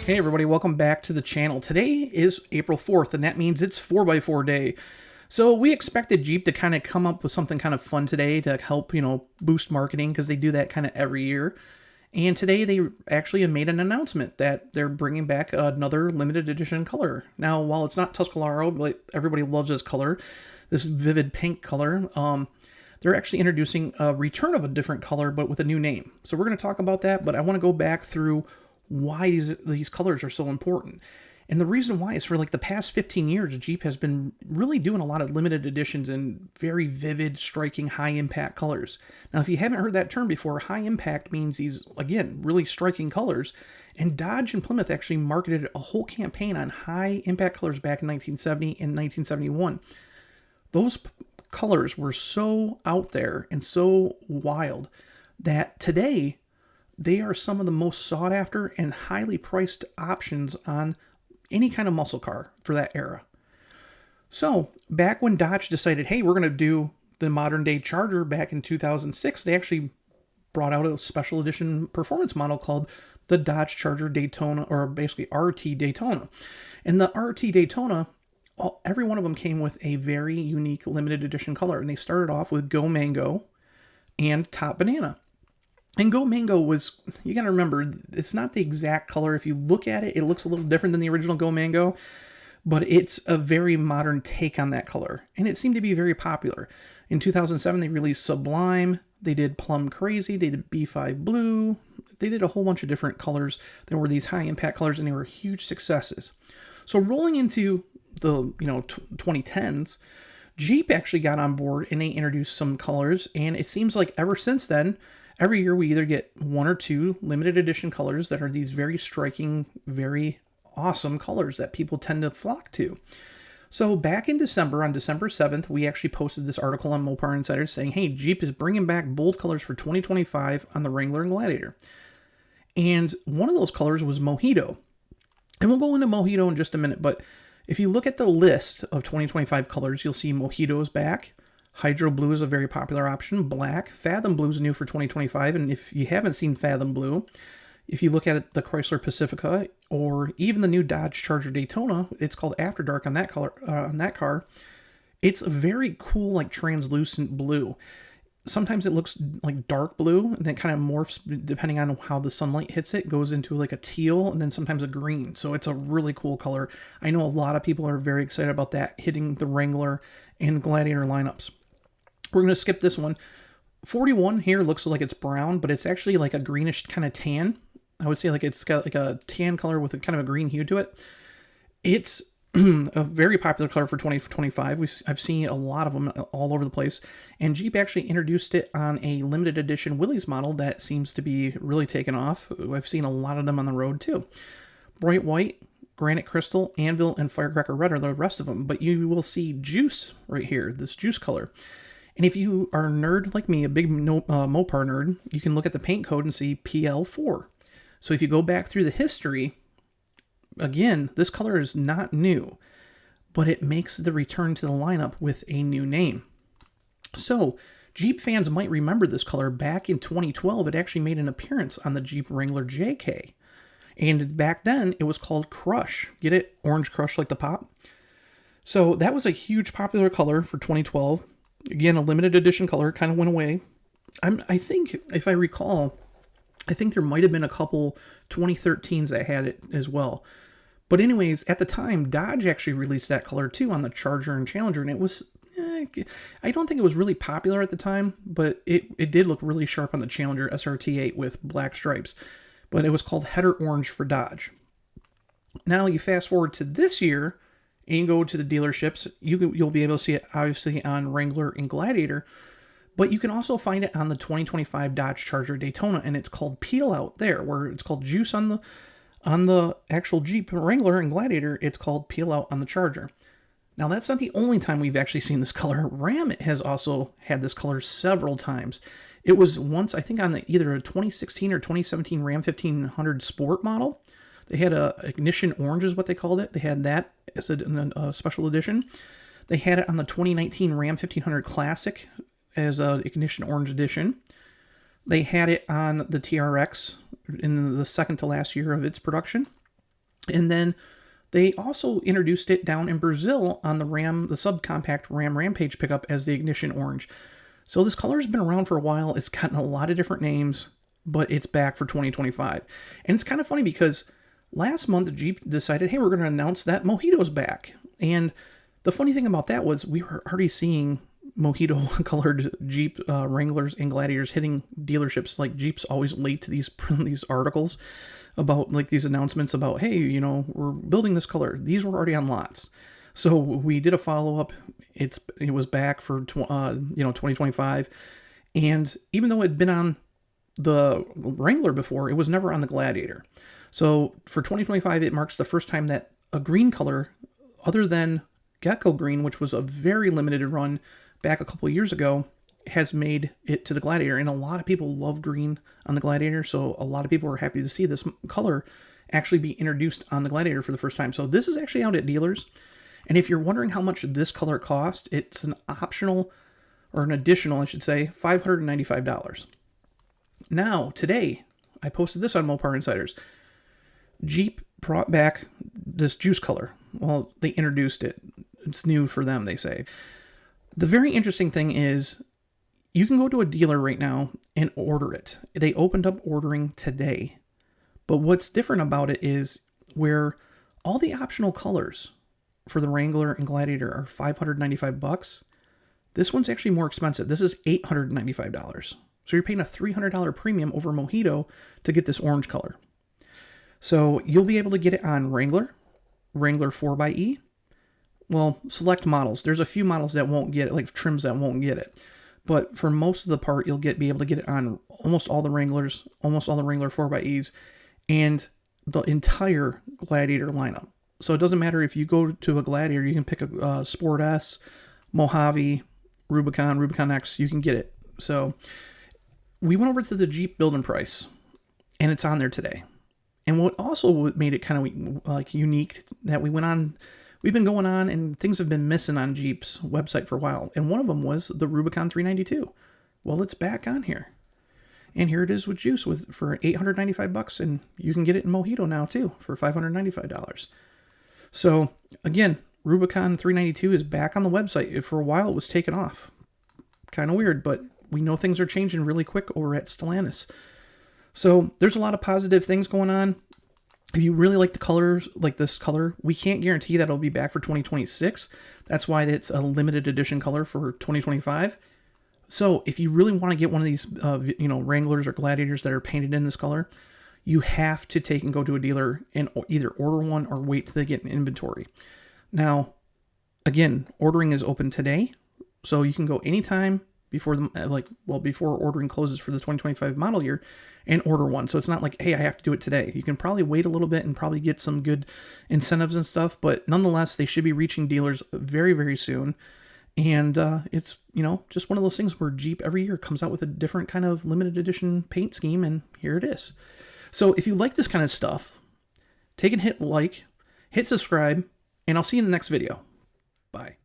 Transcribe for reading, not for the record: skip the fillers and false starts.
Hey everybody, welcome back to the channel. Today is April 4th, and that means it's 4x4 day. So we expected Jeep to kind of come up with something kind of fun today to help, boost marketing, because they do that kind of every year. And today they actually made an announcement that they're bringing back another limited edition color. Now, while it's not Tuscaloro, but everybody loves this color, this vivid pink color, they're actually introducing a return of a different color, but with a new name. So we're going to talk about that, but I want to go back through why these colors are so important. And the reason why is for like the past 15 years, Jeep has been really doing a lot of limited editions in very vivid, striking, high impact colors. Now, if you haven't heard that term before, high impact means these, again, really striking colors. And Dodge and Plymouth actually marketed a whole campaign on high impact colors back in 1970 and 1971. Those colors were so out there and so wild that today they are some of the most sought after and highly priced options on any kind of muscle car for that era. So back when Dodge decided, hey, we're going to do the modern day Charger back in 2006, they actually brought out a special edition performance model called the Dodge Charger Daytona, or basically RT Daytona. And the RT Daytona, every one of them came with a very unique limited edition color. And they started off with Go Mango and Top Banana. And Go Mango was, you got to remember, it's not the exact color. If you look at it, it looks a little different than the original Go Mango, but it's a very modern take on that color. And it seemed to be very popular. In 2007, they released Sublime. They did Plum Crazy. They did B5 Blue. They did a whole bunch of different colors. There were these high impact colors, and they were huge successes. So rolling into the 2010s, Jeep actually got on board and they introduced some colors. And it seems like ever since then, every year we either get one or two limited edition colors that are these very striking, very awesome colors that people tend to flock to. So back in December, on December 7th, we actually posted this article on Mopar Insider saying, hey, Jeep is bringing back bold colors for 2025 on the Wrangler and Gladiator. And one of those colors was Mojito. And we'll go into Mojito in just a minute, but if you look at the list of 2025 colors, you'll see Mojito's back. Hydro Blue is a very popular option. Black. Fathom Blue is new for 2025. And if you haven't seen Fathom Blue, if you look at the Chrysler Pacifica or even the new Dodge Charger Daytona, it's called After Dark on that color on that car. It's a very cool, like translucent blue. Sometimes it looks like dark blue, and then kind of morphs depending on how the sunlight hits it. Goes into like a teal, and then sometimes a green. So it's a really cool color. I know a lot of people are very excited about that hitting the Wrangler and Gladiator lineups. We're going to skip this one. 41 here looks like it's brown, but it's actually like a greenish kind of tan. I would say like it's got like a tan color with a kind of a green hue to it. It's a very popular color for 2025. I've seen a lot of them all over the place. And Jeep actually introduced it on a limited edition Willys model that seems to be really taken off. I've seen a lot of them on the road too. Bright white, granite crystal, anvil, and firecracker red are the rest of them. But you will see Joose right here, this Joose color. And if you are a nerd like me, a big Mopar nerd, you can look at the paint code and see PL4. So if you go back through the history, again, this color is not new, but it makes the return to the lineup with a new name. So Jeep fans might remember this color. Back in 2012, it actually made an appearance on the Jeep Wrangler JK. And back then, it was called Crush. Get it? Orange Crush like the pop. So that was a huge popular color for 2012. Again, a limited edition color, kind of went away. I think, if I recall, I think there might have been a couple 2013s that had it as well. But anyways, at the time, Dodge actually released that color too on the Charger and Challenger, and it was, I don't think it was really popular at the time, but it did look really sharp on the Challenger SRT8 with black stripes. But it was called Header Orange for Dodge. Now you fast forward to this year, and you go to the dealerships, you'll be able to see it obviously on Wrangler and Gladiator, but you can also find it on the 2025 Dodge Charger Daytona, and it's called Peel Out there, where it's called Joose on the actual Jeep Wrangler and Gladiator. It's called Peel Out on the Charger. Now that's not the only time we've actually seen this color. Ram has also had this color several times. It was once, I think, on either a 2016 or 2017 Ram 1500 Sport model. They had a Ignition Orange is what they called it. They had that as a special edition. They had it on the 2019 Ram 1500 Classic as a Ignition Orange edition. They had it on the TRX in the second to last year of its production. And then they also introduced it down in Brazil on the subcompact Ram Rampage pickup as the Ignition Orange. So this color has been around for a while. It's gotten a lot of different names, but it's back for 2025. And it's kind of funny because last month Jeep decided, hey, we're going to announce that Mojito's back. And the funny thing about that was we were already seeing Mojito colored Jeep Wranglers and Gladiators hitting dealerships. Like, Jeep's always late to these articles about, like, these announcements about, hey, you know, we're building this color. These were already on lots. So we did a follow-up. It was back for 2025. And even though it had been on the Wrangler before, it was never on the Gladiator. So for 2025, it marks the first time that a green color, other than Gecko Green, which was a very limited run back a couple of years ago, has made it to the Gladiator. And a lot of people love green on the Gladiator, so a lot of people are happy to see this color actually be introduced on the Gladiator for the first time. So this is actually out at dealers. And if you're wondering how much this color cost, it's an optional, or an additional, I should say, $595. Now, today, I posted this on Mopar Insiders. Jeep brought back this Joose color. Well, they introduced it. It's new for them, they say. The very interesting thing is, you can go to a dealer right now and order it. They opened up ordering today. But what's different about it is where all the optional colors for the Wrangler and Gladiator are $595. This one's actually more expensive. This is $895. So you're paying a $300 premium over Mojito to get this orange color. So you'll be able to get it on Wrangler 4xe. Well, select models. There's a few models that won't get it, like trims that won't get it. But for most of the part, you'll be able to get it on almost all the Wranglers, almost all the Wrangler 4xes, and the entire Gladiator lineup. So it doesn't matter if you go to a Gladiator, you can pick a Sport S, Mojave, Rubicon X, you can get it. So we went over to the Jeep building price, and it's on there today. And what also made it kind of like unique, that we've been going on and things have been missing on Jeep's website for a while. And one of them was the Rubicon 392. Well, it's back on here. And here it is with Joose for $895, and you can get it in Mojito now too for $595. So again, Rubicon 392 is back on the website. For a while it was taken off. Kind of weird, but we know things are changing really quick over at Stellantis. So there's a lot of positive things going on. If you really like the colors, like this color, we can't guarantee that it'll be back for 2026. That's why it's a limited edition color for 2025. So if you really want to get one of these, Wranglers or Gladiators that are painted in this color, you have to take and go to a dealer and either order one or wait till they get an inventory. Now, again, ordering is open today, so you can go anytime before ordering closes for the 2025 model year and order one. So it's not like, hey, I have to do it today. You can probably wait a little bit and probably get some good incentives and stuff, but nonetheless, they should be reaching dealers very, very soon. And it's, just one of those things where Jeep every year comes out with a different kind of limited edition paint scheme, and here it is. So if you like this kind of stuff, take and hit like, hit subscribe, and I'll see you in the next video. Bye.